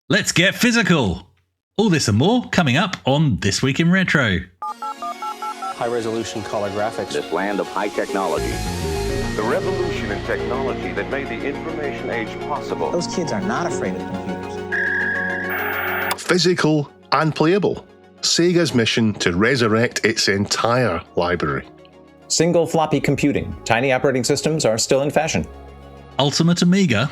Let's get physical! All this and more coming up on This Week in Retro. High-resolution color graphics. This land of high technology. The revolution in technology that made the information age possible. Those kids are not afraid of computers. Physical and playable. Sega's mission to resurrect its entire library. Single floppy computing. Tiny operating systems are still in fashion. Ultimate Amiga?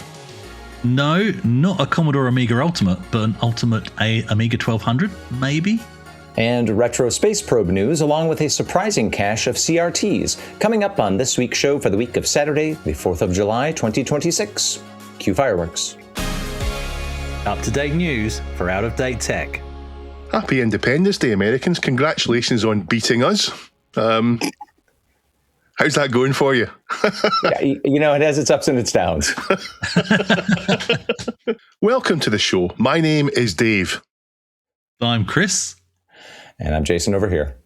No, not a Commodore Amiga Ultimate, but an Ultimate Amiga 1200, maybe? And retro space probe news, along with a surprising cache of CRTs, coming up on this week's show for the week of Saturday, the 4th of July, 2026. Cue fireworks. Up-to-date news for out-of-date tech. Happy Independence Day, Americans. Congratulations on beating us. How's that going for you? Yeah, it has its ups and its downs. Welcome to the show. My name is Dave. I'm Chris. And I'm Jason over here.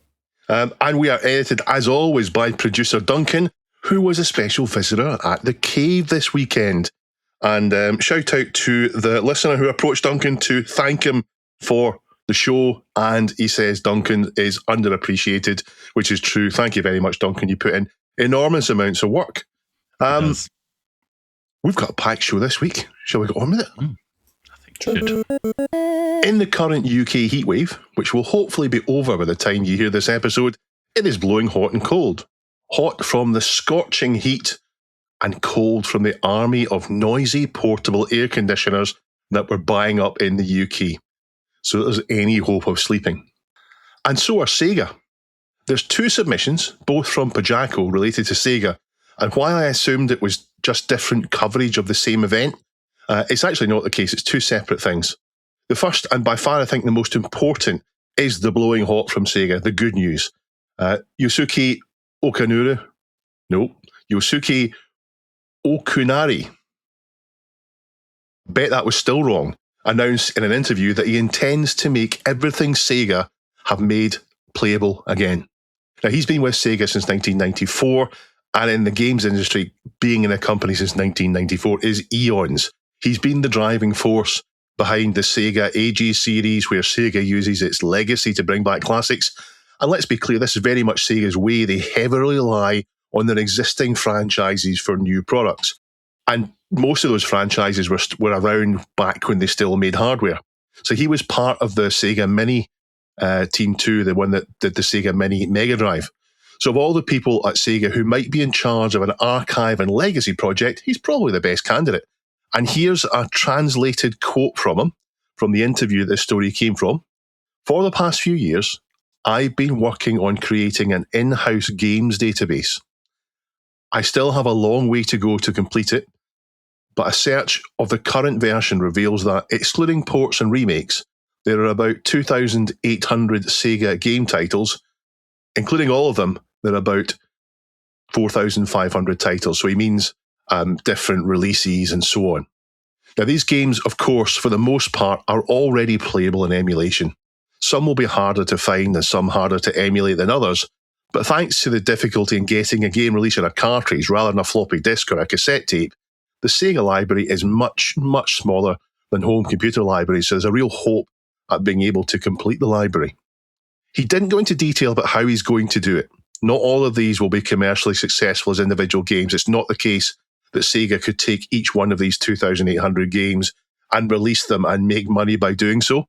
And we are edited, as always, by producer Duncan, who was a special visitor at the cave this weekend. And shout out to the listener who approached Duncan to thank him for the show. And he says Duncan is underappreciated, which is true. Thank you very much, Duncan. You put in enormous amounts of work. We've got a packed show this week. Shall we go on with it? I think we should. In the current UK heatwave, which will hopefully be over by the time you hear this episode, it is blowing hot and cold. Hot from the scorching heat and cold from the army of noisy portable air conditioners that we're buying up in the UK. So there's any hope of sleeping. And so are Sega. There's two submissions, both from Pajako related to Sega, and while I assumed it was just different coverage of the same event, it's actually not the case. It's two separate things. The first, and by far I think the most important, is the blowing hot from Sega, the good news. Yosuke Okunari, bet that was still wrong, announced in an interview that he intends to make everything Sega have made playable again. Now, he's been with Sega since 1994, and in the games industry, being in a company since 1994 is eons. He's been the driving force behind the Sega AG series, where Sega uses its legacy to bring back classics. And let's be clear, this is very much Sega's way. They heavily rely on their existing franchises for new products. And most of those franchises were around back when they still made hardware. So he was part of the Sega Mini Team 2, the one that did the Sega Mini Mega Drive. So of all the people at Sega who might be in charge of an archive and legacy project, he's probably the best candidate. And here's a translated quote from him, from the interview this story came from. For the past few years, I've been working on creating an in-house games database. I still have a long way to go to complete it, but a search of the current version reveals that, excluding ports and remakes, there are about 2,800 Sega game titles. Including all of them, there are about 4,500 titles. So he means different releases and so on. Now, these games, of course, for the most part, are already playable in emulation. Some will be harder to find and some harder to emulate than others. But thanks to the difficulty in getting a game released on a cartridge rather than a floppy disk or a cassette tape, the Sega library is much, much smaller than home computer libraries. So there's a real hope at being able to complete the library. He didn't go into detail about how he's going to do it. Not all of these will be commercially successful as individual games. It's not the case that Sega could take each one of these 2,800 games and release them and make money by doing so.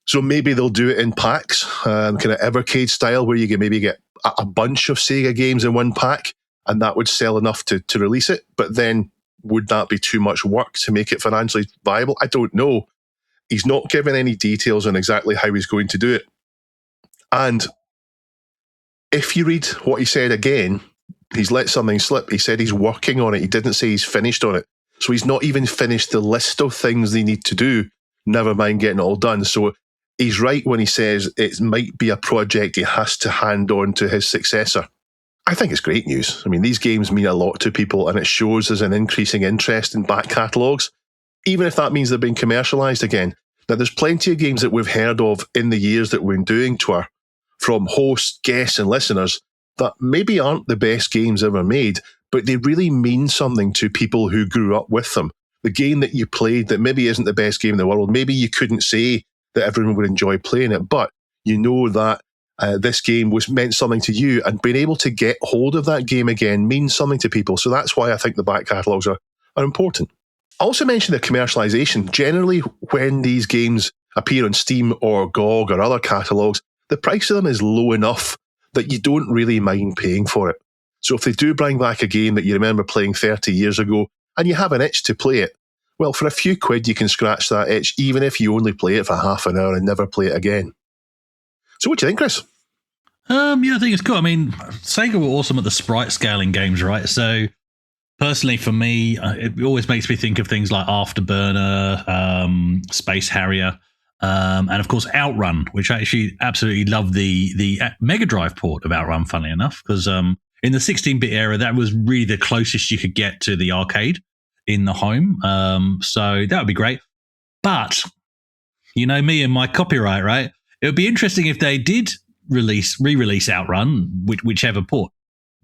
So maybe they'll do it in packs, kind of Evercade style, where you can maybe get a bunch of Sega games in one pack, and that would sell enough to release it. But then would that be too much work to make it financially viable? I don't know. He's not given any details on exactly how he's going to do it. And if you read what he said again, he's let something slip. He said he's working on it. He didn't say he's finished on it. So he's not even finished the list of things they need to do, never mind getting it all done. So he's right when he says it might be a project he has to hand on to his successor. I think it's great news. I mean, these games mean a lot to people, and it shows there's an increasing interest in back catalogues, even if that means they're being commercialised again. Now, there's plenty of games that we've heard of in the years that we've been doing tour, from hosts, guests, and listeners, that maybe aren't the best games ever made, but they really mean something to people who grew up with them. the game that you played that maybe isn't the best game in the world. Maybe you couldn't say that everyone would enjoy playing it, but you know that this game meant something to you, and being able to get hold of that game again means something to people. So that's why I think the back catalogues are important. I also mentioned the commercialization. Generally, when these games appear on Steam or GOG or other catalogues, the price of them is low enough that you don't really mind paying for it. So if they do bring back a game that you remember playing 30 years ago and you have an itch to play it, well, for a few quid, you can scratch that itch, even if you only play it for half an hour and never play it again. So what do you think, Chris? Yeah, I think it's cool. I mean, Sega were awesome at the sprite scaling games, right? So personally, for me, it always makes me think of things like Afterburner, Space Harrier, and of course Outrun, which I actually absolutely love the Mega Drive port of Outrun, funnily enough, because in the 16-bit era, that was really the closest you could get to the arcade in the home. So that would be great. But, you know me and my copyright, right? It would be interesting if they did re-release Outrun, whichever port.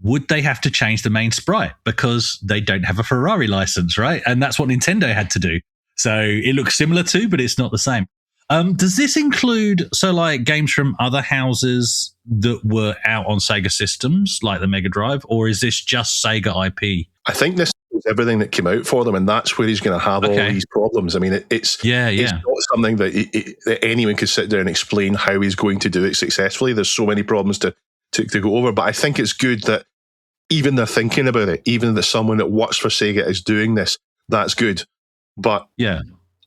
Would they have to change the main sprite because they don't have a Ferrari license, right? And that's what Nintendo had to do. So it looks similar to, but it's not the same. Does this include, like games from other houses that were out on Sega systems, like the Mega Drive, or is this just Sega IP? I think this is everything that came out for them, and that's where he's going to have all these problems. I mean, it's not something that anyone could sit there and explain how he's going to do it successfully. There's so many problems to go over, but I think it's good that even they're thinking about it, even that someone that works for Sega is doing this. That's good. But yeah,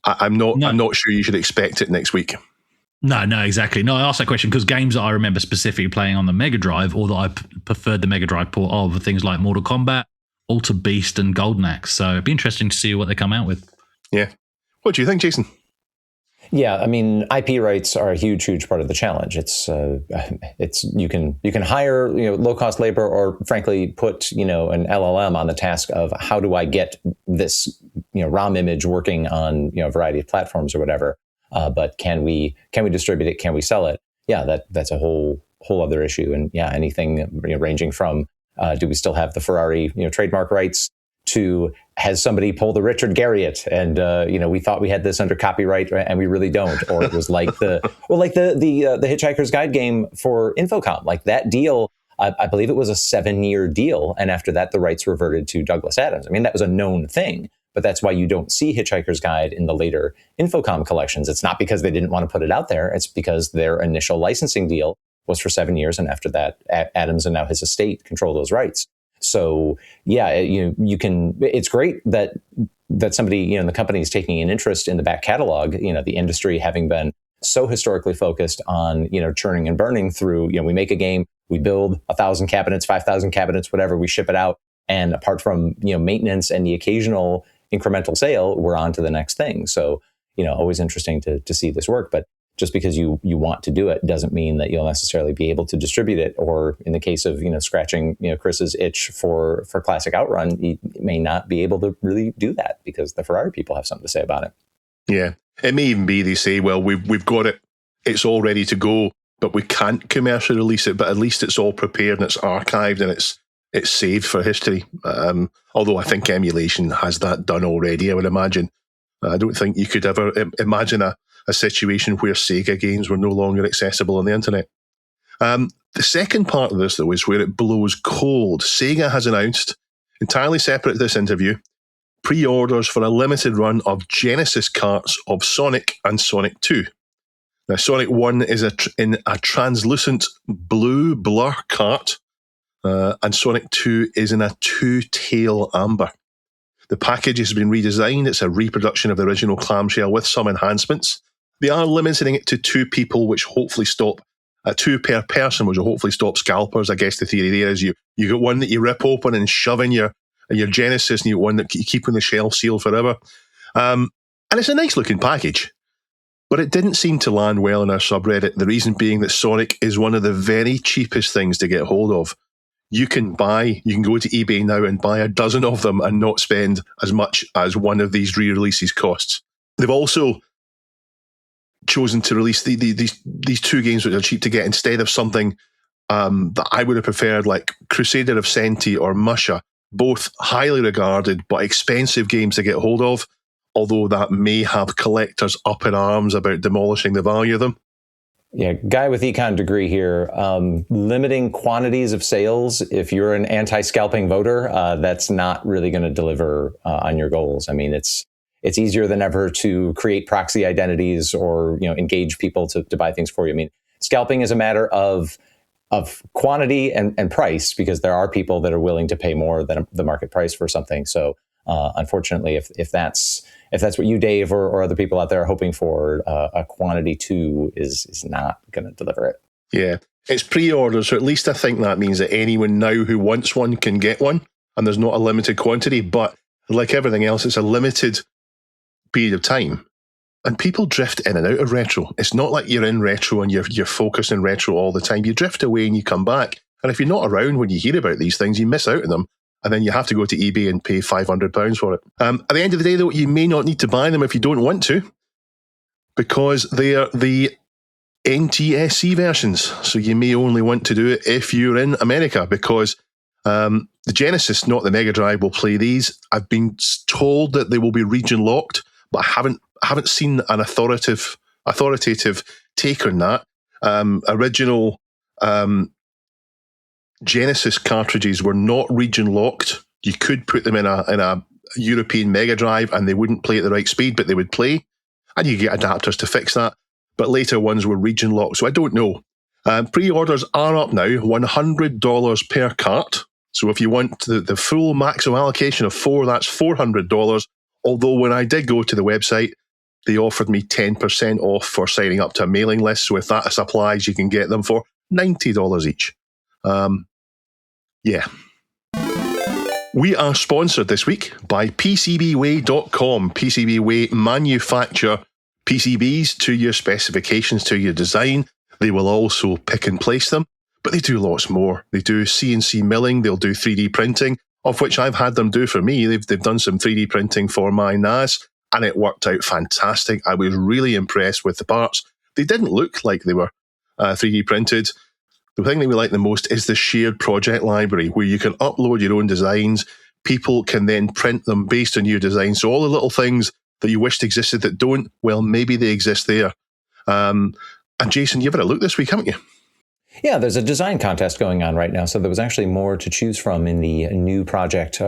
I'm not sure you should expect it next week. No, exactly. No, I asked that question because games that I remember specifically playing on the Mega Drive, or that I preferred the Mega Drive port of, were things like Mortal Kombat, Alter Beast, and Golden Axe. So it'd be interesting to see what they come out with. Yeah. What do you think, Jason? Yeah, I mean, IP rights are a huge part of the challenge. It's you can hire low cost labor, or frankly put an LLM on the task of how do I get this ROM image working on a variety of platforms or whatever. But can we distribute it? Can we sell it? Yeah, that's a whole other issue. And yeah, anything ranging from do we still have the Ferrari trademark rights, to has somebody pull the Richard Garriott and we thought we had this under copyright and we really don't, or it was like the Hitchhiker's Guide game for Infocom, like that deal. I believe it was a 7-year deal, and after that the rights reverted to Douglas Adams. I mean, that was a known thing, but that's why you don't see Hitchhiker's Guide in the later Infocom collections. It's not because they didn't want to put it out there; it's because their initial licensing deal was for 7 years, and after that, Adams and now his estate control those rights. So yeah, you can. It's great that somebody in the company is taking an interest in the back catalog. The industry having been so historically focused on churning and burning through. We make a game, we build 1,000 cabinets, 5,000 cabinets, whatever, we ship it out, and apart from maintenance and the occasional incremental sale, we're on to the next thing. So always interesting to see this work, but just because you want to do it doesn't mean that you'll necessarily be able to distribute it. Or in the case of scratching Chris's itch for classic Outrun, he may not be able to really do that because the Ferrari people have something to say about it. Yeah, it may even be they say, well, we've got it, it's all ready to go, but we can't commercially release it. But at least it's all prepared and it's archived and it's saved for history. Although I think emulation has that done already, I would imagine. I don't think you could ever imagine a situation where Sega games were no longer accessible on the internet. The second part of this, though, is where it blows cold. Sega has announced, entirely separate to this interview, pre-orders for a limited run of Genesis carts of Sonic and Sonic 2. Now, Sonic 1 is in a translucent blue blur cart, and Sonic 2 is in a two-tail amber. The package has been redesigned. It's a reproduction of the original clamshell with some enhancements. They are limiting it to 2 people, which hopefully stop, 2 per person, which will hopefully stop scalpers. I guess the theory there is you get one that you rip open and shove in your Genesis, and you get one that you keep on the shelf sealed forever. And it's a nice looking package, but it didn't seem to land well in our subreddit. The reason being that Sonic is one of the very cheapest things to get hold of. You can go to eBay now and buy a dozen of them and not spend as much as one of these re-releases costs. They've also chosen to release these 2 games which are cheap to get instead of something that I would have preferred, like Crusader of Senti or Musha, both highly regarded but expensive games to get hold of. although that may have collectors up in arms about demolishing the value of them. Yeah, guy with econ degree here. Limiting quantities of sales, if you're an anti-scalping voter, that's not really going to deliver on your goals. I mean, it's easier than ever to create proxy identities or engage people to buy things for you. I mean, scalping is a matter of quantity and price, because there are people that are willing to pay more than the market price for something. So unfortunately, if that's what you, Dave, or other people out there are hoping for, a quantity too is not going to deliver it. Yeah, it's pre-order, so at least I think that means that anyone now who wants one can get one, and there's not a limited quantity. But like everything else, it's a limited period of time. And people drift in and out of retro. It's not like you're in retro and you're focused in retro all the time. You drift away and you come back. And if you're not around when you hear about these things, you miss out on them. And then you have to go to eBay and pay £500 for it. At the end of the day, though, you may not need to buy them if you don't want to, because they are the NTSC versions. So you may only want to do it if you're in America, because the Genesis, not the Mega Drive, will play these. I've been told that they will be region locked, but I haven't seen an authoritative take on that. Original Genesis cartridges were not region locked. You could put them in a European Mega Drive and they wouldn't play at the right speed, but they would play. And you get adapters to fix that. But later ones were region locked, so I don't know. Pre-orders are up now, $100 per cart. So if you want the full maximum allocation of 4, that's $400. Although when I did go to the website, they offered me 10% off for signing up to a mailing list. So if that applies, you can get them for $90 each. Yeah. We are sponsored this week by PCBWay.com. PCBWay manufacture PCBs to your specifications, to your design. They will also pick and place them, but they do lots more. They do CNC milling. They'll do 3D printing, of which I've had them do for me. They've done some 3D printing for my NAS, and it worked out fantastic. I was really impressed with the parts. They didn't look like they were 3D printed. The thing that we like the most is the shared project library, where you can upload your own designs. People can then print them based on your design. So all the little things that you wished existed that don't, well, maybe they exist there. And Jason, you've had a look this week, haven't you? Yeah, there's a design contest going on right now. So there was actually more to choose from in the new project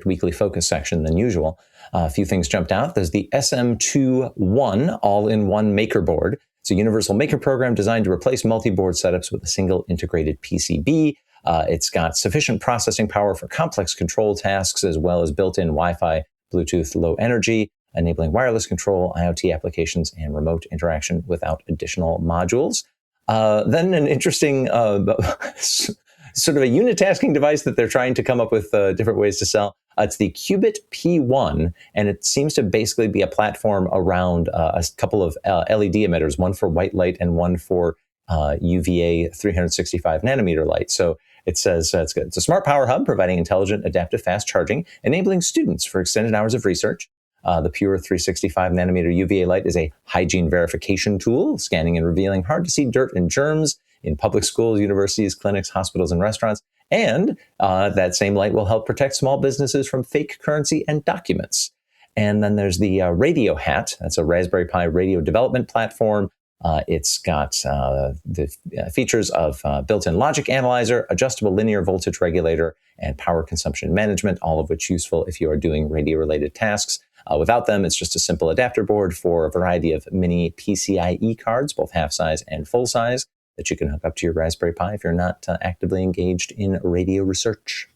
weekly focus section than usual. A few things jumped out. There's the SM21 all-in-one maker board. It's a universal maker program designed to replace multi-board setups with a single integrated PCB. It's got sufficient processing power for complex control tasks, as well as built-in Wi-Fi, Bluetooth low energy, enabling wireless control, IoT applications, and remote interaction without additional modules. Then an interesting sort of a unitasking device that they're trying to come up with different ways to sell. It's the Qubit P1, and it seems to basically be a platform around a couple of LED emitters, one for white light and one for UVA 365 nanometer light. So it says it's a smart power hub providing intelligent, adaptive, fast charging, enabling students for extended hours of research. The Pure 365 nanometer UVA light is a hygiene verification tool, scanning and revealing hard-to-see dirt and germs in public schools, universities, clinics, hospitals, and restaurants. And that same light will help protect small businesses from fake currency and documents. And then there's the Radio Hat. That's a Raspberry Pi radio development platform. It's got the features of built-in logic analyzer, adjustable linear voltage regulator, and power consumption management, all of which useful if you are doing radio-related tasks. Without them, it's just a simple adapter board for a variety of mini PCIe cards, both half-size and full-size, that you can hook up to your Raspberry Pi if you're not actively engaged in radio research.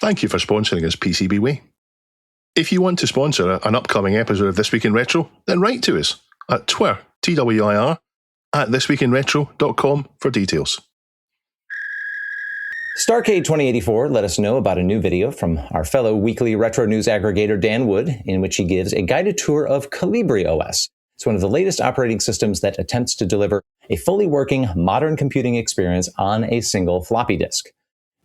Thank you for sponsoring us, PCBWay. If you want to sponsor an upcoming episode of This Week in Retro, then write to us at TWIR, TWIR, at thisweekinretro.com for details. Starcade 2084 let us know about a new video from our fellow weekly retro news aggregator Dan Wood, in which he gives a guided tour of KolibriOS. It's one of the latest operating systems that attempts to deliver a fully working modern computing experience on a single floppy disk.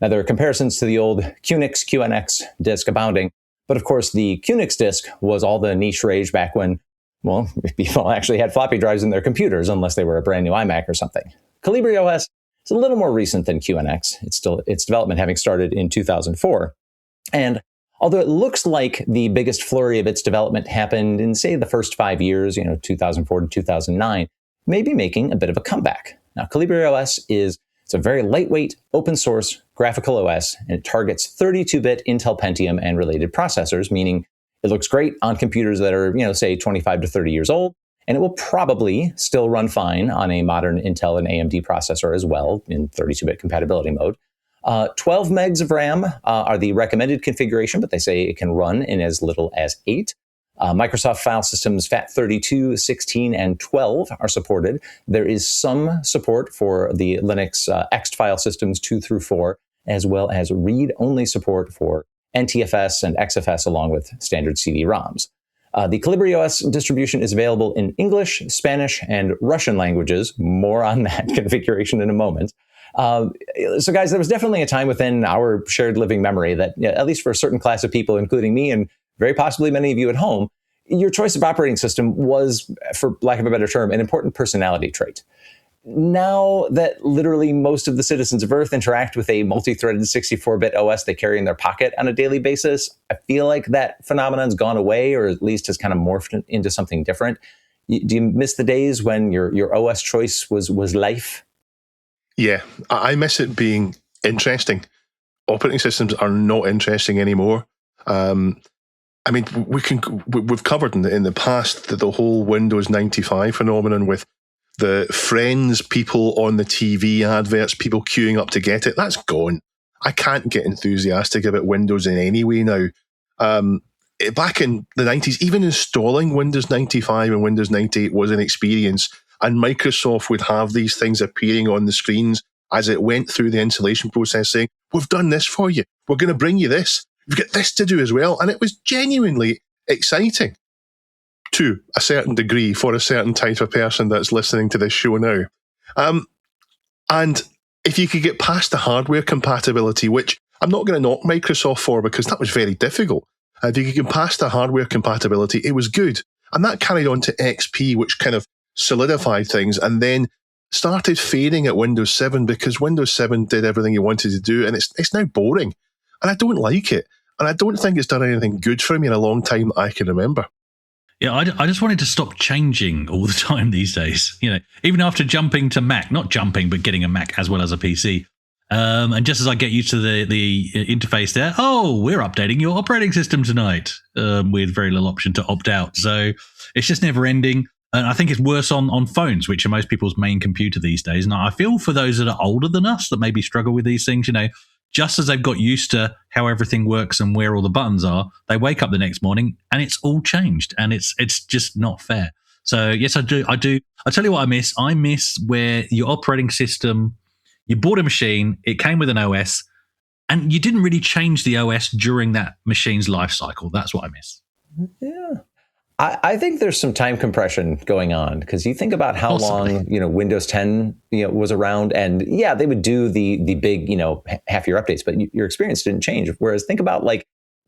Now, there are comparisons to the old QNX, QNX disk abounding, but of course the QNX disk was all the niche rage back when, well, people actually had floppy drives in their computers unless they were a brand new iMac or something. KolibriOS is a little more recent than QNX. Its development having started in 2004. And Although it looks like the biggest flurry of its development happened in, say, the first 5 years, 2004 to 2009, maybe making a bit of a comeback. Now, KolibriOS it's a very lightweight, open source graphical OS, and it targets 32-bit Intel Pentium and related processors, meaning it looks great on computers that are, say, 25 to 30 years old, and it will probably still run fine on a modern Intel and AMD processor as well in 32-bit compatibility mode. 12 megs of RAM are the recommended configuration, but they say it can run in as little as 8. Microsoft file systems FAT32, 16, and 12 are supported. There is some support for the Linux Ext file systems 2 through 4, as well as read-only support for NTFS and XFS along with standard CD-ROMs. The KolibriOS distribution is available in English, Spanish, and Russian languages. More on that configuration in a moment. So guys, there was definitely a time within our shared living memory that, at least for a certain class of people, including me and very possibly many of you at home, your choice of operating system was, for lack of a better term, an important personality trait. Now that literally most of the citizens of Earth interact with a multi-threaded 64-bit OS they carry in their pocket on a daily basis, I feel like that phenomenon's gone away, or at least has kind of morphed into something different. Do you miss the days when your OS choice was life? Yeah, I miss it being interesting. Operating systems are not interesting anymore. I mean, we've covered in the past the whole Windows 95 phenomenon with the Friends people on the TV adverts, people queuing up to get it. That's gone. I can't get enthusiastic about Windows in any way now. Back in the 90s, even installing Windows 95 and Windows 98 was an experience, and Microsoft would have these things appearing on the screens as it went through the installation process saying, we've done this for you. We're going to bring you this. You've got this to do as well. And it was genuinely exciting to a certain degree for a certain type of person that's listening to this show now. And if you could get past the hardware compatibility, which I'm not going to knock Microsoft for because that was very difficult. If you could get past the hardware compatibility, it was good. And that carried on to XP, which kind of solidified things and then started fading at Windows 7 because Windows 7 did everything you wanted to do, and it's now boring. And I don't like it. And I don't think it's done anything good for me in a long time I can remember. Yeah, I just wanted to stop changing all the time these days. Even after jumping to Mac, not jumping, but getting a Mac as well as a PC. And just as I get used to the interface there, we're updating your operating system tonight with very little option to opt out. So it's just never ending. And I think it's worse on phones, which are most people's main computer these days. And I feel for those that are older than us that maybe struggle with these things, just as they've got used to how everything works and where all the buttons are, they wake up the next morning and it's all changed, and it's just not fair. So yes, I do. I'll tell you what I miss. I miss where your operating system, you bought a machine, it came with an OS, and you didn't really change the OS during that machine's life cycle. That's what I miss. Yeah. I think there's some time compression going on because you think about how long Windows 10 was around, and they would do the big half year updates, but your experience didn't change. Whereas think about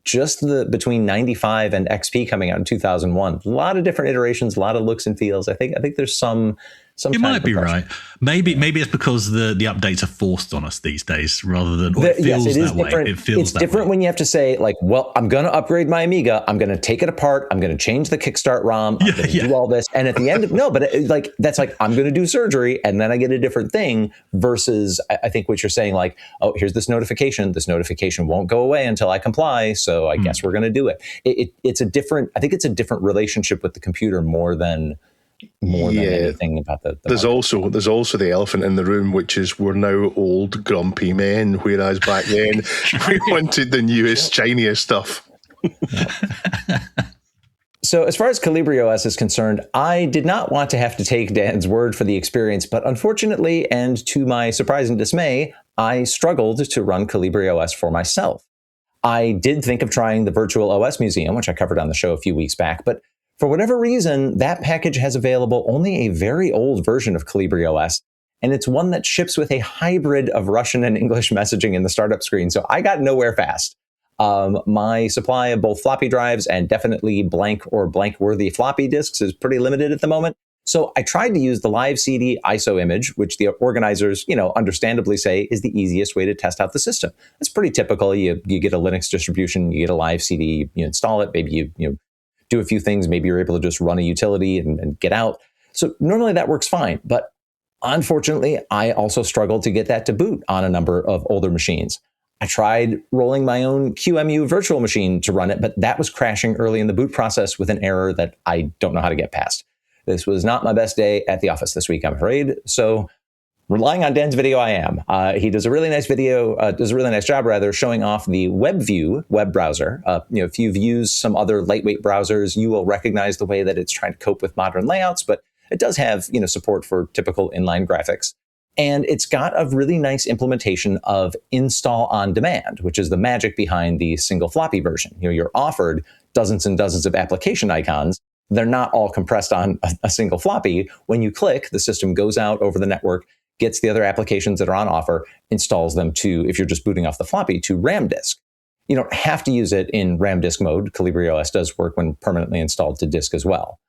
just between 95 and XP coming out in 2001, a lot of different iterations, a lot of looks and feels. I think there's some. You might be right. Maybe it's because the updates are forced on us these days rather than it feels that way. It feels it's different when you have to say I'm going to upgrade my Amiga. I'm going to take it apart. I'm going to change the Kickstart ROM. I'm going to do all this. And at the end that's I'm going to do surgery and then I get a different thing versus I think what you're saying, here's this notification. This notification won't go away until I comply. So I guess we're going to do it. It's a different relationship with the computer more than anything about the there's also the elephant in the room, which is we're now old grumpy men, whereas back then we wanted the newest shiniest stuff. So as far as KolibriOS is concerned, I did not want to have to take Dan's word for the experience, but unfortunately, and to my surprise and dismay, I struggled to run KolibriOS for myself. I did think of trying the Virtual OS Museum, which I covered on the show a few weeks back, but for whatever reason, that package has available only a very old version of KolibriOS, and it's one that ships with a hybrid of Russian and English messaging in the startup screen, so I got nowhere fast. My supply of both floppy drives and definitely blank or blank-worthy floppy disks is pretty limited at the moment, So I tried to use the live CD ISO image, which the organizers, understandably say is the easiest way to test out the system. It's pretty typical. You get a Linux distribution, you get a live CD, you install it, maybe you do a few things, maybe you're able to just run a utility and get out. So normally that works fine, but unfortunately, I also struggled to get that to boot on a number of older machines. I tried rolling my own QEMU virtual machine to run it, but that was crashing early in the boot process with an error that I don't know how to get past. This was not my best day at the office this week, I'm afraid. So relying on Dan's video, I am. He does a really nice job showing off the WebView web browser. If you've used some other lightweight browsers, you will recognize the way that it's trying to cope with modern layouts, but it does have, support for typical inline graphics. And it's got a really nice implementation of install on demand, which is the magic behind the single floppy version. You're offered dozens and dozens of application icons. They're not all compressed on a single floppy. When you click, the system goes out over the network, gets the other applications that are on offer, installs them to, if you're just booting off the floppy, to RAM disk. You don't have to use it in RAM disk mode. KolibriOS does work when permanently installed to disk as well.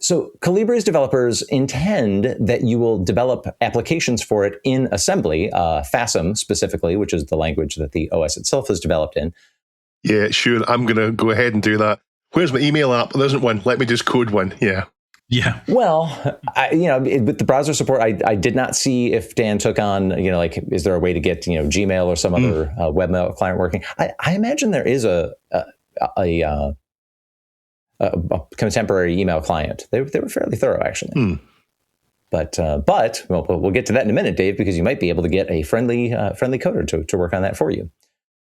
So Kolibri's developers intend that you will develop applications for it in assembly, FASM specifically, which is the language that the OS itself is developed in. Yeah, sure. I'm going to go ahead and do that. Where's my email app? There isn't one. Let me just code one. Yeah. Yeah. Well, with the browser support, I did not see if Dan took on, is there a way to get, Gmail or some other webmail client working? I imagine there is a contemporary email client. They were fairly thorough, actually. But we'll get to that in a minute, Dave, because you might be able to get a friendly coder to work on that for you.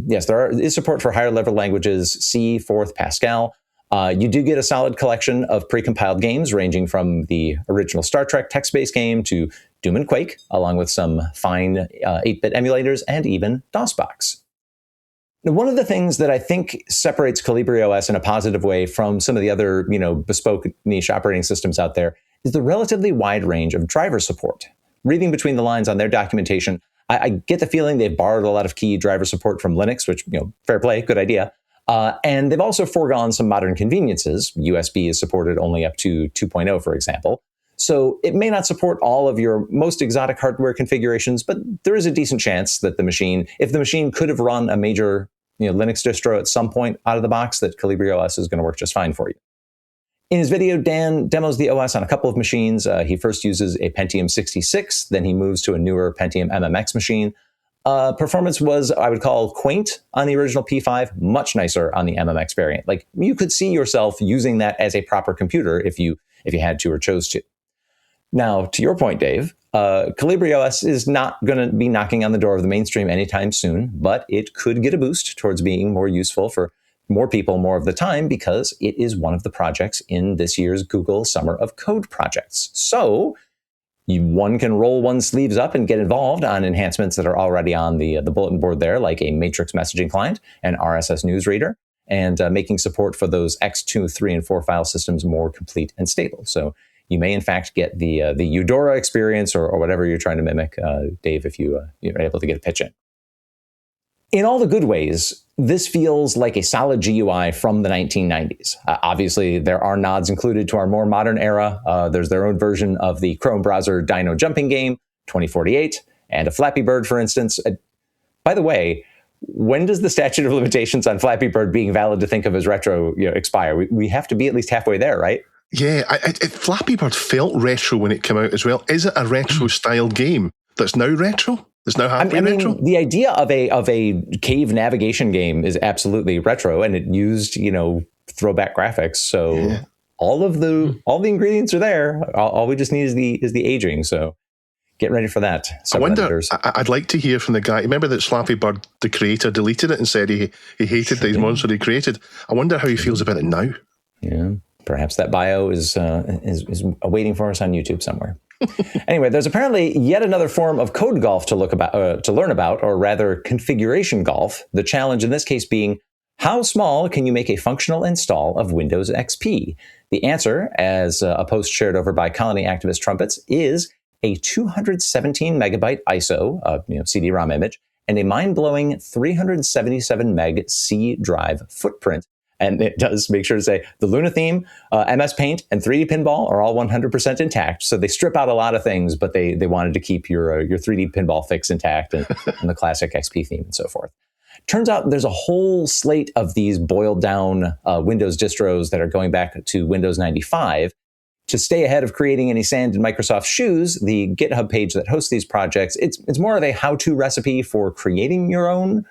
Yes, there is support for higher level languages, C, Forth, Pascal. You do get a solid collection of precompiled games ranging from the original Star Trek text-based game to Doom and Quake, along with some fine 8-bit emulators and even DOSBox. Now, one of the things that I think separates KolibriOS in a positive way from some of the other, bespoke niche operating systems out there is the relatively wide range of driver support. Reading between the lines on their documentation, I get the feeling they've borrowed a lot of key driver support from Linux, which, fair play, good idea. And they've also foregone some modern conveniences. USB is supported only up to 2.0, for example. So it may not support all of your most exotic hardware configurations, but there is a decent chance that if the machine could have run a major Linux distro at some point out of the box, that KolibriOS is going to work just fine for you. In his video, Dan demos the OS on a couple of machines. He first uses a Pentium 66, then he moves to a newer Pentium MMX machine. Performance was, I would call, quaint on the original P5, much nicer on the MMX variant. Like, you could see yourself using that as a proper computer if you had to or chose to. Now, to your point, Dave, KolibriOS is not going to be knocking on the door of the mainstream anytime soon, but it could get a boost towards being more useful for more people more of the time because it is one of the projects in this year's Google Summer of Code projects. So one can roll one's sleeves up and get involved on enhancements that are already on the bulletin board there, like a matrix messaging client, an RSS news reader, and making support for those X2, 3, and 4 file systems more complete and stable. So you may, in fact, get the Eudora experience or whatever you're trying to mimic, Dave, if you're able to get a pitch in. In all the good ways, this feels like a solid GUI from the 1990s. Obviously, there are nods included to our more modern era. There's their own version of the Chrome browser Dino jumping game, 2048, and a Flappy Bird, for instance. By the way, when does the statute of limitations on Flappy Bird being valid to think of as retro expire? We have to be at least halfway there, right? Yeah, Flappy Bird felt retro when it came out as well. Is it a retro-style game that's now retro? It's now halfway retro? The idea of a cave navigation game is absolutely retro, and it used, throwback graphics. So yeah. all the ingredients are there. All we just need is the aging. So get ready for that. I wonder, I'd like to hear from the guy. Remember that Flappy Bird, the creator, deleted it and said he hated these monsters he created. I wonder how he feels about it now. Yeah. Perhaps that bio is waiting for us on YouTube somewhere. Anyway, there's apparently yet another form of code golf to learn about, or rather configuration golf. The challenge in this case being, how small can you make a functional install of Windows XP? The answer, as a post shared over by Colony Activist Trumpets, is a 217 megabyte ISO, CD-ROM image, and a mind-blowing 377 meg C drive footprint And it does make sure to say the Luna theme, MS Paint, and 3D Pinball are all 100% intact. So they strip out a lot of things, but they wanted to keep your 3D Pinball fix intact and the classic XP theme and so forth. Turns out there's a whole slate of these boiled down Windows distros that are going back to Windows 95. To stay ahead of creating any sand in Microsoft's shoes, the GitHub page that hosts these projects, it's more of a how-to recipe for creating your own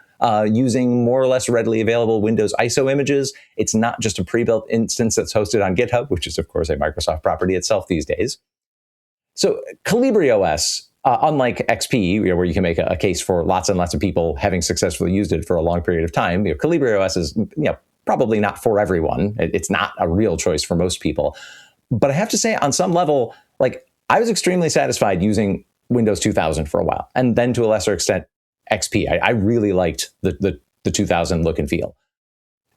using more or less readily available Windows ISO images. It's not just a pre-built instance that's hosted on GitHub, which is, of course, a Microsoft property itself these days. So KolibriOS, unlike XP, where you can make a case for lots and lots of people having successfully used it for a long period of time, KolibriOS is probably not for everyone. It's not a real choice for most people. But I have to say, on some level, I was extremely satisfied using Windows 2000 for a while, and then to a lesser extent, XP. I really liked the 2000 look and feel.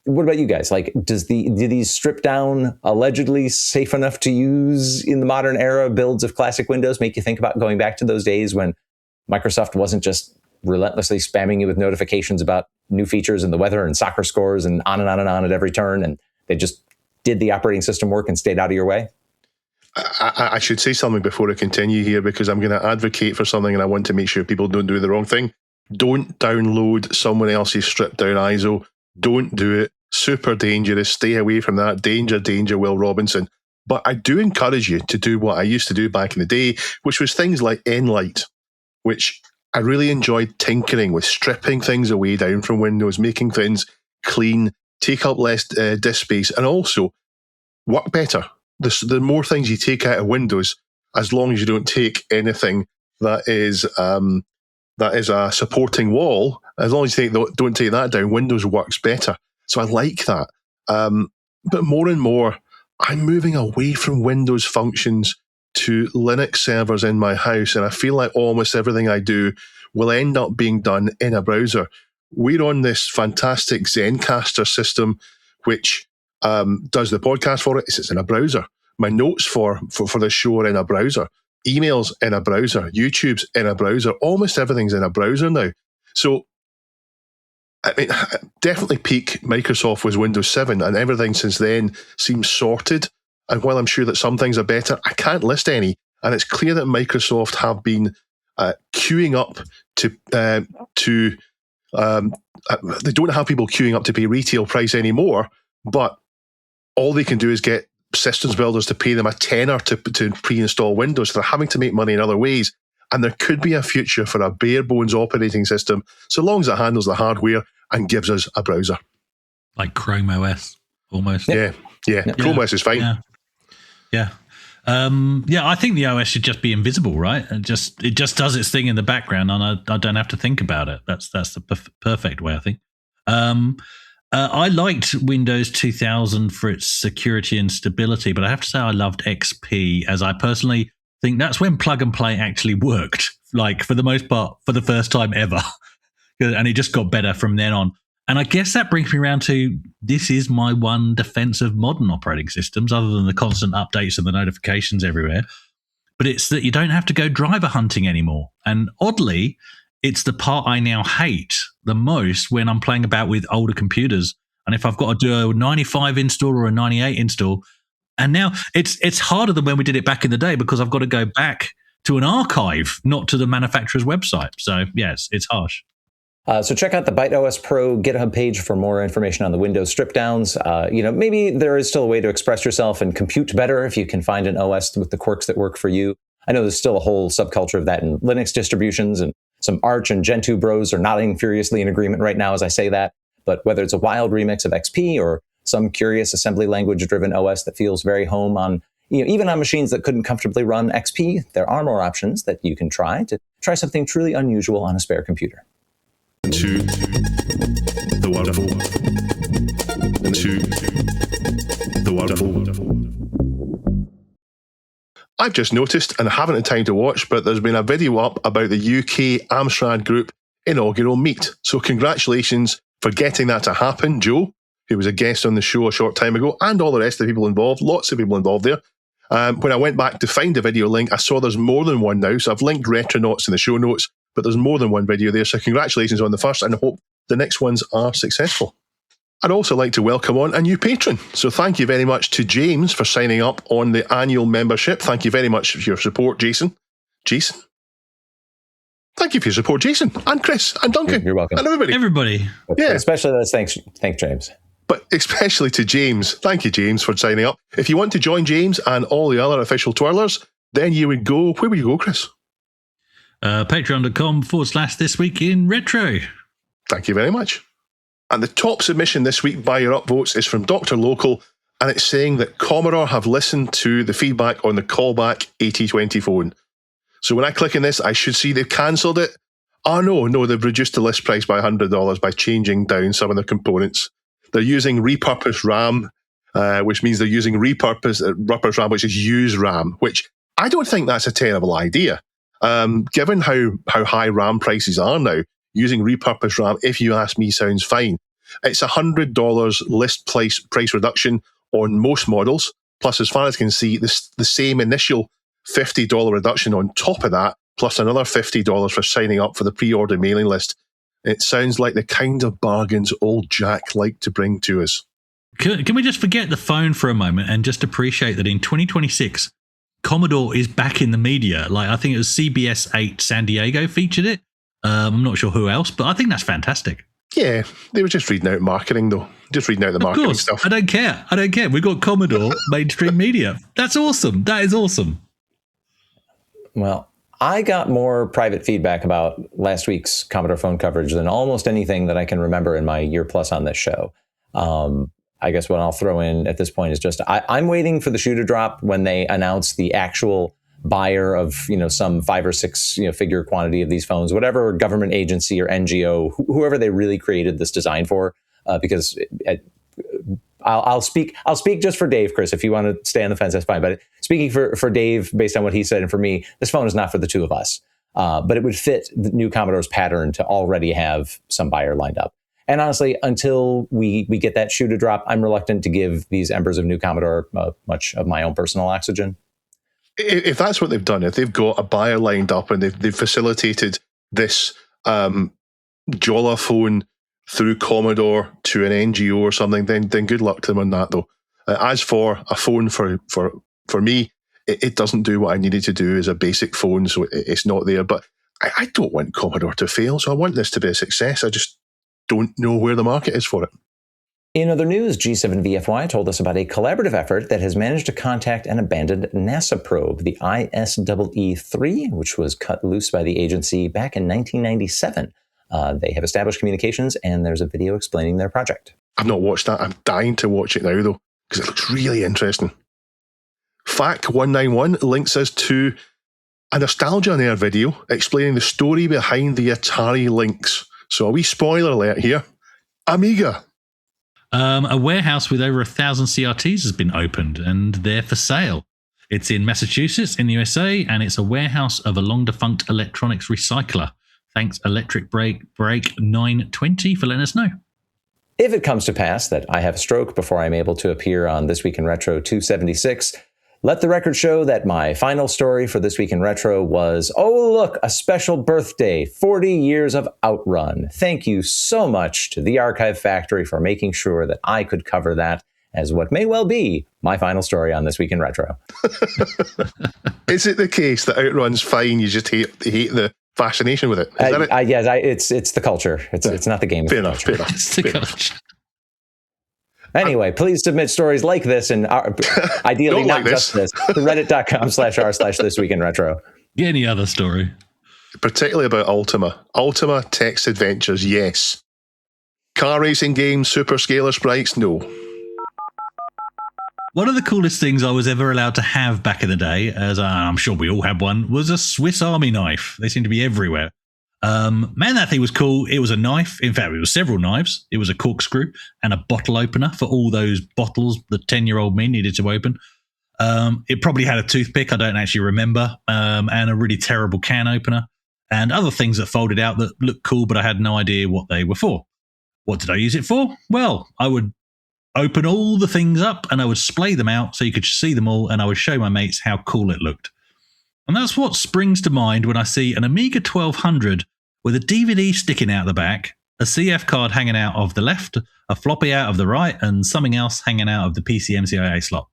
What about you guys? Do these stripped down, allegedly safe enough to use in the modern era builds of classic Windows make you think about going back to those days when Microsoft wasn't just relentlessly spamming you with notifications about new features and the weather and soccer scores and on and on and on at every turn, and they just did the operating system work and stayed out of your way? I should say something before I continue here, because I'm going to advocate for something and I want to make sure people don't do the wrong thing. Don't download someone else's stripped down ISO. Don't do it. Super dangerous. Stay away from that. Danger, Will Robinson. But I do encourage you to do what I used to do back in the day, which was things like Nlight, which I really enjoyed tinkering with, stripping things away down from Windows, making things clean, take up less disk space, and also work better. The more things you take out of Windows, as long as you don't take anything that is a supporting wall, as long as you don't take that down, Windows works better. So I like that. But more and more, I'm moving away from Windows functions to Linux servers in my house, and I feel like almost everything I do will end up being done in a browser. We're on this fantastic Zencaster system, which does the podcast for it. It's in a browser. My notes for the show are in a browser. Emails in a browser. YouTube's in a browser. Almost everything's in a browser now. So, I mean, definitely peak Microsoft was Windows 7, and everything since then seems sorted. And while I'm sure that some things are better, I can't list any. And it's clear that Microsoft have been queuing up to they don't have people queuing up to pay retail price anymore, but all they can do is get systems builders to pay them a tenner to pre-install Windows. So they're having to make money in other ways. And there could be a future for a bare bones operating system, so long as it handles the hardware and gives us a browser. Like Chrome OS, almost. Yeah. Chrome OS is fine. Yeah. I think the OS should just be invisible, right? It just does its thing in the background, and I don't have to think about it. That's the perfect way, I think. I liked Windows 2000 for its security and stability, but I have to say I loved XP, as I personally think that's when plug and play actually worked, for the most part, for the first time ever. And it just got better from then on. And I guess that brings me around to, this is my one defense of modern operating systems, other than the constant updates and the notifications everywhere. But it's that you don't have to go driver hunting anymore. And oddly, it's the part I now hate the most when I'm playing about with older computers. And if I've got to do a 95 install or a 98 install, and now it's harder than when we did it back in the day, because I've got to go back to an archive, not to the manufacturer's website. So yes, it's harsh. So check out the ByteOS Pro GitHub page for more information on the Windows strip downs. Maybe there is still a way to express yourself and compute better if you can find an OS with the quirks that work for you. I know there's still a whole subculture of that in Linux distributions, and some Arch and Gentoo bros are nodding furiously in agreement right now as I say that. But whether it's a wild remix of XP or some curious assembly language-driven OS that feels very home on, even on machines that couldn't comfortably run XP, there are more options that you can try something truly unusual on a spare computer. To the wonderful. To the wonderful. I've just noticed, and I haven't had time to watch, but there's been a video up about the UK Amstrad Group inaugural meet. So congratulations for getting that to happen, Joe, who was a guest on the show a short time ago, and all the rest of the people involved. Lots of people involved there. When I went back to find the video link, I saw there's more than one now. So I've linked Retronauts in the show notes, but there's more than one video there. So congratulations on the first, and I hope the next ones are successful. I'd also like to welcome on a new patron. So thank you very much to James for signing up on the annual membership. Thank you very much for your support, Jason. Jason? Thank you for your support, Jason, and Chris, and Duncan. You're welcome. And everybody. Yeah. Especially those. Thanks, James. But especially to James. Thank you, James, for signing up. If you want to join James and all the other official twirlers, then you would go, where would you go, Chris? Patreon.com/This Week in Retro. Thank you very much. And the top submission this week by your upvotes is from Dr. Local, and it's saying that Commodore have listened to the feedback on the Callback 8020 phone. So when I click on this, I should see they've cancelled it. Oh, no, they've reduced the list price by $100 by changing down some of the components. They're using repurposed RAM, which means they're using repurposed RAM, which is used RAM, which I don't think that's a terrible idea. Given how high RAM prices are now, using repurposed RAM, if you ask me, sounds fine. It's $100 list price reduction on most models, plus, as far as I can see, the same initial $50 reduction on top of that, plus another $50 for signing up for the pre-order mailing list. It sounds like the kind of bargains old Jack liked to bring to us. Can we just forget the phone for a moment and just appreciate that in 2026, Commodore is back in the media? Like, I think it was CBS 8 San Diego featured it. I'm not sure who else, but I think that's fantastic. Yeah, they were just reading out marketing, though. Just reading out the marketing stuff. I don't care. We've got Commodore mainstream media. That's awesome. That is awesome. Well, I got more private feedback about last week's Commodore phone coverage than almost anything that I can remember in my year plus on this show. I guess what I'll throw in at this point is just I'm waiting for the shoe to drop when they announce the actual buyer of some 5 or 6 figure quantity of these phones, whatever government agency or NGO, whoever they really created this design for, because I'll speak just for Dave, Chris. If you want to stay on the fence, that's fine. But speaking for Dave, based on what he said, and for me, this phone is not for the two of us. But it would fit the new Commodore's pattern to already have some buyer lined up. And honestly, until we get that shoe to drop, I'm reluctant to give these embers of new Commodore much of my own personal oxygen. If that's what they've done, if they've got a buyer lined up and they've facilitated this Jolla phone through Commodore to an NGO or something, then good luck to them on that, though. As for a phone for me, it doesn't do what I needed to do as a basic phone, so it's not there. But I don't want Commodore to fail, so I want this to be a success. I just don't know where the market is for it. In other news, G7VFY told us about a collaborative effort that has managed to contact an abandoned NASA probe, the ISEE-3, which was cut loose by the agency back in 1997. They have established communications, and there's a video explaining their project. I've not watched that. I'm dying to watch it now, though, because it looks really interesting. FAC191 links us to a Nostalgia on Air video explaining the story behind the Atari Lynx. So a wee spoiler alert here. Amiga. A warehouse with over 1,000 CRTs has been opened, and they're for sale. It's in Massachusetts, in the USA, and it's a warehouse of a long-defunct electronics recycler. Thanks, Electric Break 920, for letting us know. If it comes to pass that I have a stroke before I'm able to appear on This Week in Retro 276, let the record show that my final story for This Week in Retro was, oh, look, a special birthday, 40 years of Outrun. Thank you so much to the Archive Factory for making sure that I could cover that as what may well be my final story on This Week in Retro. Is it the case that Outrun's fine, you just hate the fascination with it? Is that it? Yes, it's the culture. It's not the game. Fair enough. It's the culture. Anyway, please submit stories like this and ideally not just this to reddit.com/r/thisweekinretro. Any other story. Particularly about Ultima. Ultima text adventures, yes. Car racing games, super scalar sprites, no. One of the coolest things I was ever allowed to have back in the day, as I'm sure we all had one, was a Swiss Army knife. They seem to be everywhere. Man, that thing was cool. It was a knife. In fact, it was several knives. It was a corkscrew and a bottle opener for all those bottles the 10-year-old me needed to open. It probably had a toothpick, I don't actually remember, and a really terrible can opener, and other things that folded out that looked cool, but I had no idea what they were for. What did I use it for? Well, I would open all the things up and I would splay them out so you could see them all, and I would show my mates how cool it looked. And that's what springs to mind when I see an Amiga 1200 with a DVD sticking out the back a CF card hanging out of the left, a floppy out of the right, and something else hanging out of the PCMCIA slot.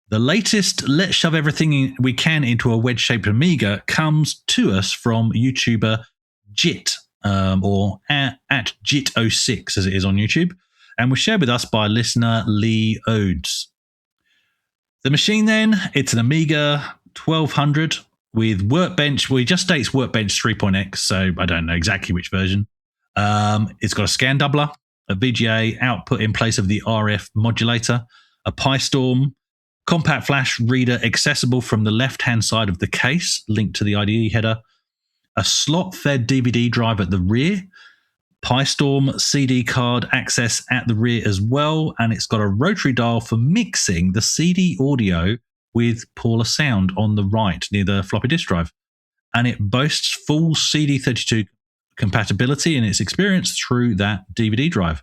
The latest Let's Shove Everything We Can into a Wedge-Shaped Amiga comes to us from YouTuber Jit, or at Jit06 as it is on YouTube, and was shared with us by listener Lee Odes. The machine then, it's an Amiga 1200 with Workbench. Well, he just states Workbench 3.x, so I don't know exactly which version. It's got a scan doubler, a VGA output in place of the RF modulator, a PyStorm, compact flash reader accessible from the left-hand side of the case, linked to the IDE header, a slot-fed DVD drive at the rear, PyStorm CD card access at the rear as well, and it's got a rotary dial for mixing the CD audio with Paula sound on the right near the floppy disk drive. And it boasts full CD32 compatibility in its experience through that DVD drive.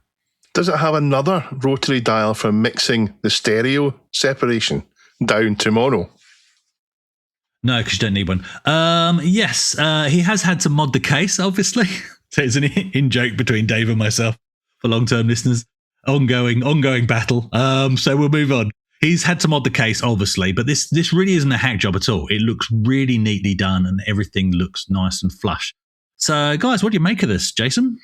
Does it have another rotary dial for mixing the stereo separation down to mono? No, because you don't need one. Yes, he has had to mod the case, obviously. So it's an in-joke between Dave and myself for long-term listeners. Ongoing battle. So we'll move on. He's had to mod the case, obviously, but this really isn't a hack job at all. It looks really neatly done and everything looks nice and flush. So, guys, what do you make of this, Jason?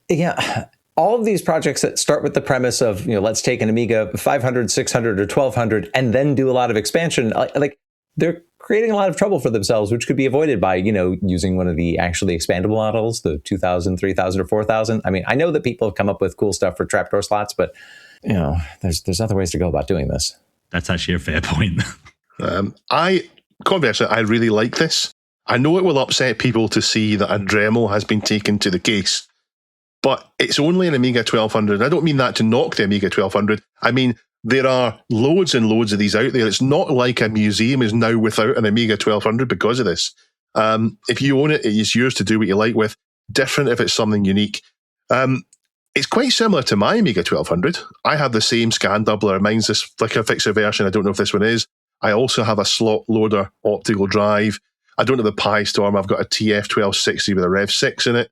Yeah, all of these projects that start with the premise of, let's take an Amiga 500, 600, or 1200 and then do a lot of expansion, like they're creating a lot of trouble for themselves, which could be avoided by, using one of the actually expandable models, the 2000, 3000, or 4000. I mean, I know that people have come up with cool stuff for trapdoor slots, but, there's other ways to go about doing this. That's actually a fair point. Conversely, I really like this. I know it will upset people to see that a Dremel has been taken to the case, but it's only an Amiga 1200. I don't mean that to knock the Amiga 1200. I mean, there are loads and loads of these out there. It's not like a museum is now without an Amiga 1200 because of this. If you own it, it's yours to do what you like with. Different if it's something unique. It's quite similar to my Amiga 1200. I have the same scan doubler. Mine's this flicker fixer version. I don't know if this one is. I also have a slot loader optical drive. I don't have the PyStorm. I've got a TF1260 with a Rev 6 in it.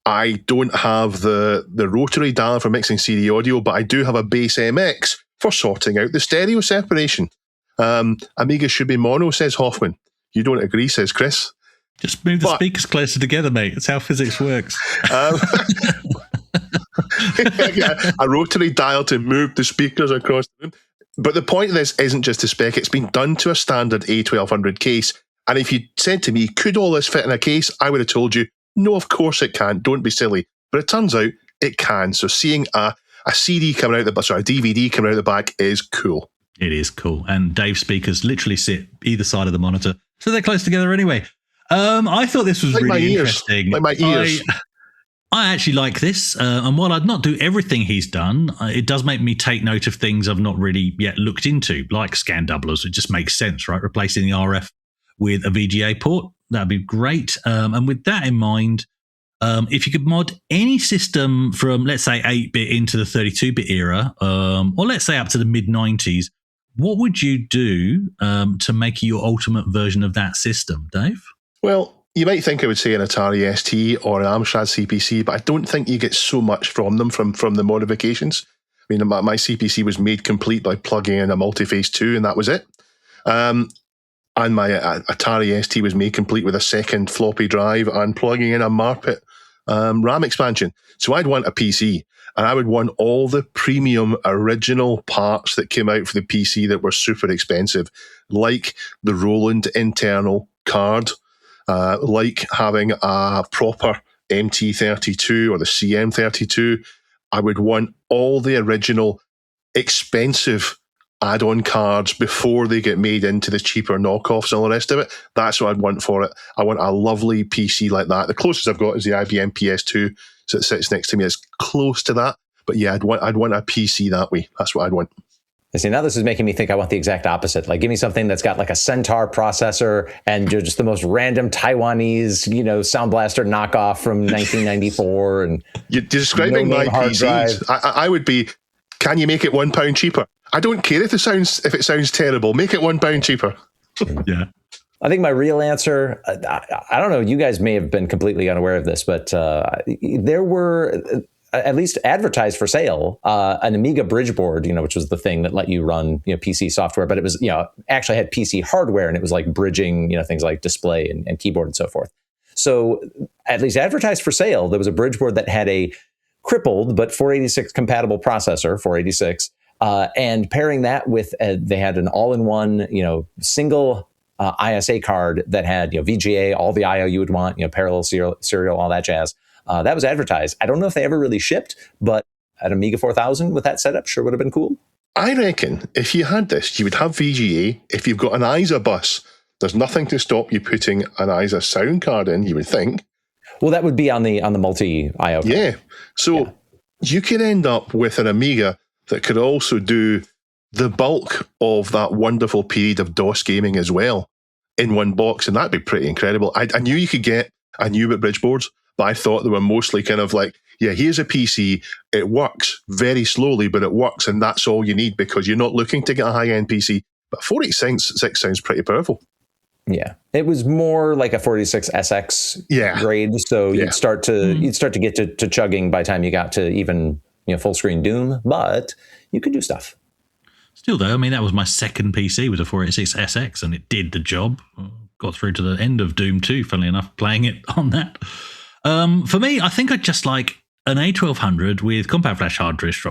I don't have the rotary dial for mixing CD audio, but I do have a base MX for sorting out the stereo separation. Amiga should be mono, says Hoffman. You don't agree, says Chris. Just move the speakers closer together, mate. That's how physics works. A rotary dial to move the speakers across the room. But the point of this isn't just to spec. It's been done to a standard A1200 case. And if you said to me, could all this fit in a case? I would have told you, no, of course it can't. Don't be silly. But it turns out it can. So seeing a CD coming out the back, a DVD coming out the back is cool. It is cool. And Dave's speakers literally sit either side of the monitor. So they're close together anyway. I thought this was really interesting. Like my ears. I actually like this. And while I'd not do everything he's done, it does make me take note of things I've not really yet looked into, like scan doublers. It just makes sense, right? Replacing the RF with a VGA port. That'd be great. And with that in mind, if you could mod any system from, let's say, 8-bit into the 32-bit era, or let's say up to the mid-90s, what would you do to make your ultimate version of that system, Dave? Well, you might think I would say an Atari ST or an Amstrad CPC, but I don't think you get so much from them from the modifications. I mean, my CPC was made complete by plugging in a multiphase 2, and that was it. And my Atari ST was made complete with a second floppy drive and plugging in a Marpet RAM expansion. So I'd want a PC, and I would want all the premium original parts that came out for the PC that were super expensive, like the Roland internal card, like having a proper MT32 or the CM32. I would want all the original expensive add-on cards before they get made into the cheaper knockoffs and all the rest of it. That's what I'd want for it. I want a lovely PC like that. The closest I've got is the IBM PS2, so it sits next to me. It's close to that, but yeah, I'd want a PC that way. That's what I'd want. See, now this is making me think I want the exact opposite. Like, give me something that's got like a Centaur processor and just the most random Taiwanese, Sound Blaster knockoff from 1994. And you're describing my PCs. I would be, can you make it £1 cheaper? I don't care if it sounds terrible. Make it £1 cheaper. Yeah. I think my real answer, I don't know, you guys may have been completely unaware of this, but there were, at least advertised for sale, an Amiga bridge board, which was the thing that let you run, PC software, but it was, actually had PC hardware, and it was like bridging, things like display and keyboard and so forth. So at least advertised for sale, there was a bridge board that had a crippled but 486 compatible processor, 486, and pairing that with, they had an all-in-one, single ISA card that had VGA, all the I/O you would want, parallel serial, all that jazz. That was advertised. I don't know if they ever really shipped, but an Amiga 4000 with that setup sure would have been cool. I reckon if you had this, you would have VGA. If you've got an ISA bus, there's nothing to stop you putting an ISA sound card in, you would think. Well, that would be on the multi I/O card. Yeah. So you could end up with an Amiga that could also do the bulk of that wonderful period of DOS gaming as well in one box, and that'd be pretty incredible. I knew you could get a new bridge boards, but I thought they were mostly kind of like, here's a PC, it works very slowly, but it works, and that's all you need because you're not looking to get a high-end PC. But 486 sounds pretty powerful. Yeah, it was more like a 486 SX grade, so you'd start to get to chugging by the time you got to even full screen Doom, but you could do stuff. Still, though, I mean, that was my second PC with a 486 SX, and it did the job. Got through to the end of Doom 2, funnily enough, playing it on that. For me, I think I'd just like an A1200 with compact flash hard disk,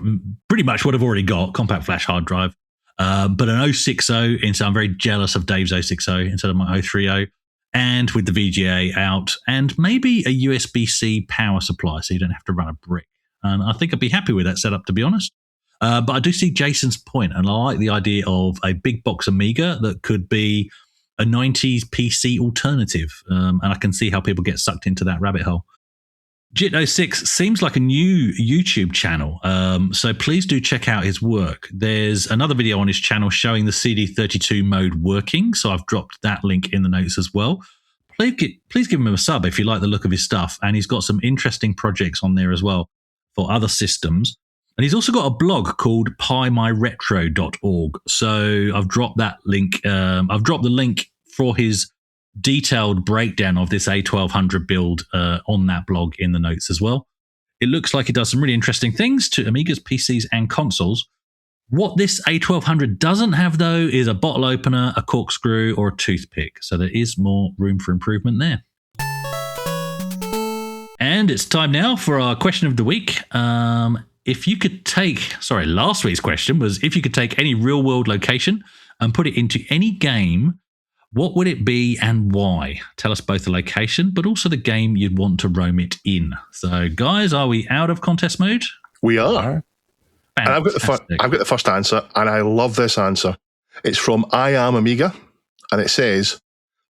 pretty much what I've already got, compact flash hard drive, but an 060, and so I'm very jealous of Dave's 060 instead of my 030, and with the VGA out, and maybe a USB-C power supply so you don't have to run a brick. And I think I'd be happy with that setup, to be honest. But I do see Jason's point, and I like the idea of a big box Amiga that could be a 90s PC alternative. And I can see how people get sucked into that rabbit hole. Jit06 seems like a new YouTube channel, so please do check out his work. There's another video on his channel showing the CD32 mode working, so I've dropped that link in the notes as well. Please give him a sub if you like the look of his stuff, and he's got some interesting projects on there as well for other systems. And he's also got a blog called piemyretro.org. So I've dropped that link. I've dropped the link for his detailed breakdown of this A1200 build on that blog in the notes as well. It looks like it does some really interesting things to Amigas, PCs, and consoles. What this A1200 doesn't have, though, is a bottle opener, a corkscrew, or a toothpick. So there is more room for improvement there. And it's time now for our question of the week. If you could take, last week's question was if you could take any real world location and put it into any game, what would it be and why? Tell us both the location, but also the game you'd want to roam it in. So, guys, are we out of contest mode? We are. And I've got the first answer, and I love this answer. It's from I Am Amiga, and it says,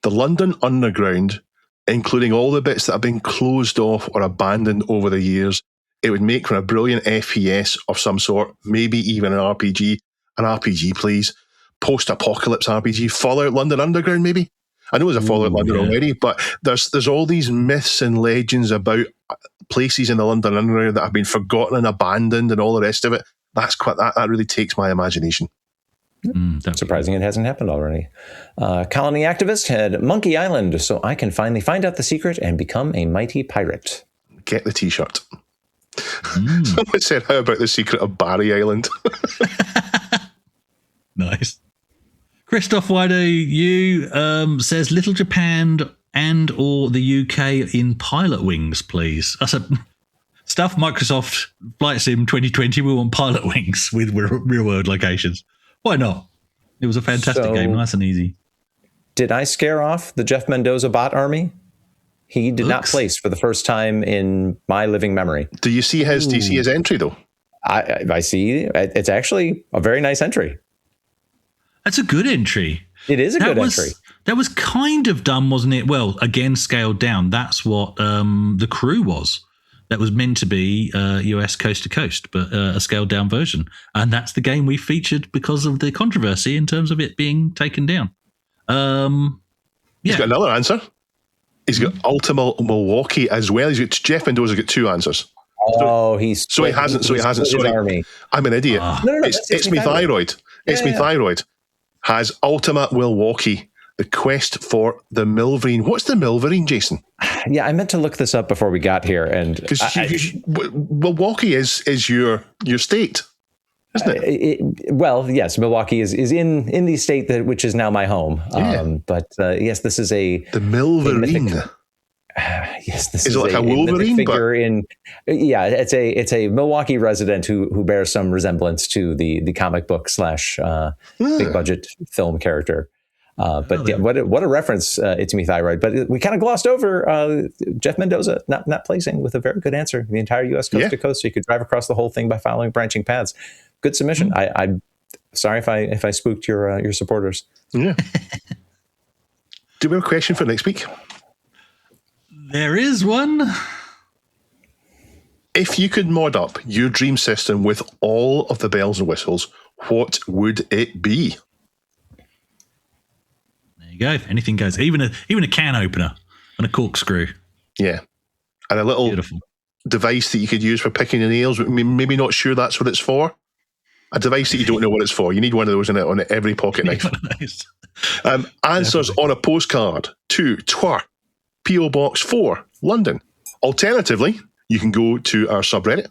the London Underground, including all the bits that have been closed off or abandoned over the years, it would make for a brilliant FPS of some sort, maybe even an RPG. An RPG, please. Post-apocalypse RPG. Fallout London Underground, maybe? I know there's a Fallout London already, but there's all these myths and legends about places in the London Underground that have been forgotten and abandoned and all the rest of it. That really takes my imagination. Surprising it hasn't happened already. Colony Activist had Monkey Island, so I can finally find out the secret and become a mighty pirate. Get the t-shirt. Someone said, how about the secret of Barry Island? Nice. Christoph Wido, says Little Japan and or the UK in Pilot Wings, please. I said, stuff Microsoft Flight Sim 2020, we want Pilot Wings with real world locations. Why not? It was a fantastic game, nice and easy. Did I scare off the Jeff Mendoza bot army? He did not place for the first time in my living memory. Do you see his entry, though? I see. It's actually a very nice entry. That's a good entry. It is a good entry. That was kind of done, wasn't it? Well, again, scaled down. That's what the crew was. That was meant to be US coast to coast, but a scaled down version. And that's the game we featured because of the controversy in terms of it being taken down. He's got another answer. He's got Ultima Milwaukee as well. Jeff Mendoza's got two answers. Oh, he hasn't. Sorry, I'm an idiot. No, it's me thyroid. It's me thyroid. Has Ultima Milwaukee The quest for the Milverine. What's the Milverine, Jason? Yeah, I meant to look this up before we got here, and Because Milwaukee is your state, isn't it? Well, yes, Milwaukee is in the state which is now my home. Yeah. But yes, this is the Milverine. Yes, this is it like a Wolverine figure it's a Milwaukee resident who bears some resemblance to the comic book / big budget film character. What a reference, It's Me Thyroid. But we kind of glossed over Jeff Mendoza not placing with a very good answer. The entire U.S. coast to coast, so you could drive across the whole thing by following branching paths. Good submission. I'm sorry if I spooked your supporters. Yeah. Do we have a question for next week? There is one. If you could mod up your dream system with all of the bells and whistles, what would it be? There you go. Anything goes. Even a can opener and a corkscrew. Yeah. And a little device that you could use for picking the nails, but maybe not sure that's what it's for. A device that you don't know what it's for. You need one of those on every pocket knife. Answers on a postcard to Twar, P.O. Box 4, London. Alternatively, you can go to our subreddit,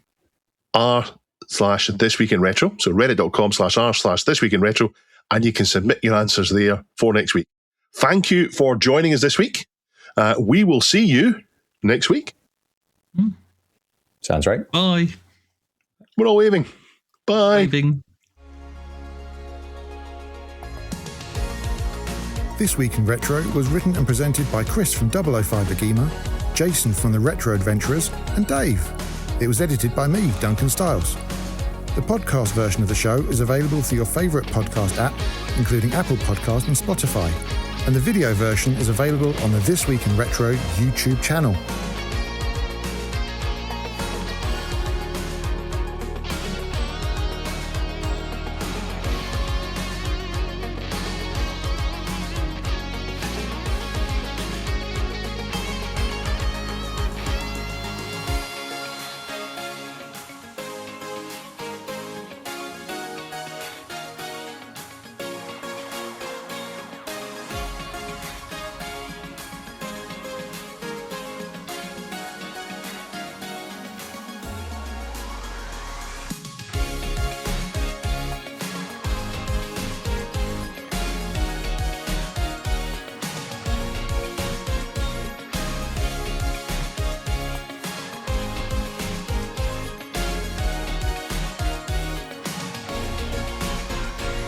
r/thisweekinretro, so reddit.com/r/thisweekinretro, and you can submit your answers there for next week. Thank you for joining us this week. We will see you next week. Sounds right. Bye. We're all waving. Bye. Waving. This Week in Retro was written and presented by Chris from 005 AGIMA, Jason from the Retro Adventurers, and Dave. It was edited by me, Duncan Styles. The podcast version of the show is available through your favourite podcast app, including Apple Podcast and Spotify. And the video version is available on the This Week in Retro YouTube channel.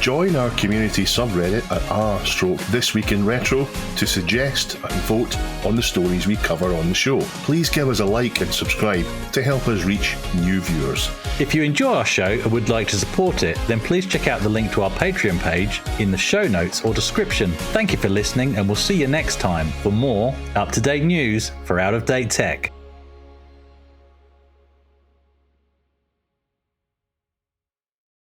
Join our community subreddit at r/thisweekinretro to suggest and vote on the stories we cover on the show. Please give us a like and subscribe to help us reach new viewers. If you enjoy our show and would like to support it, then please check out the link to our Patreon page in the show notes or description. Thank you for listening, and we'll see you next time for more up-to-date news for out-of-date tech.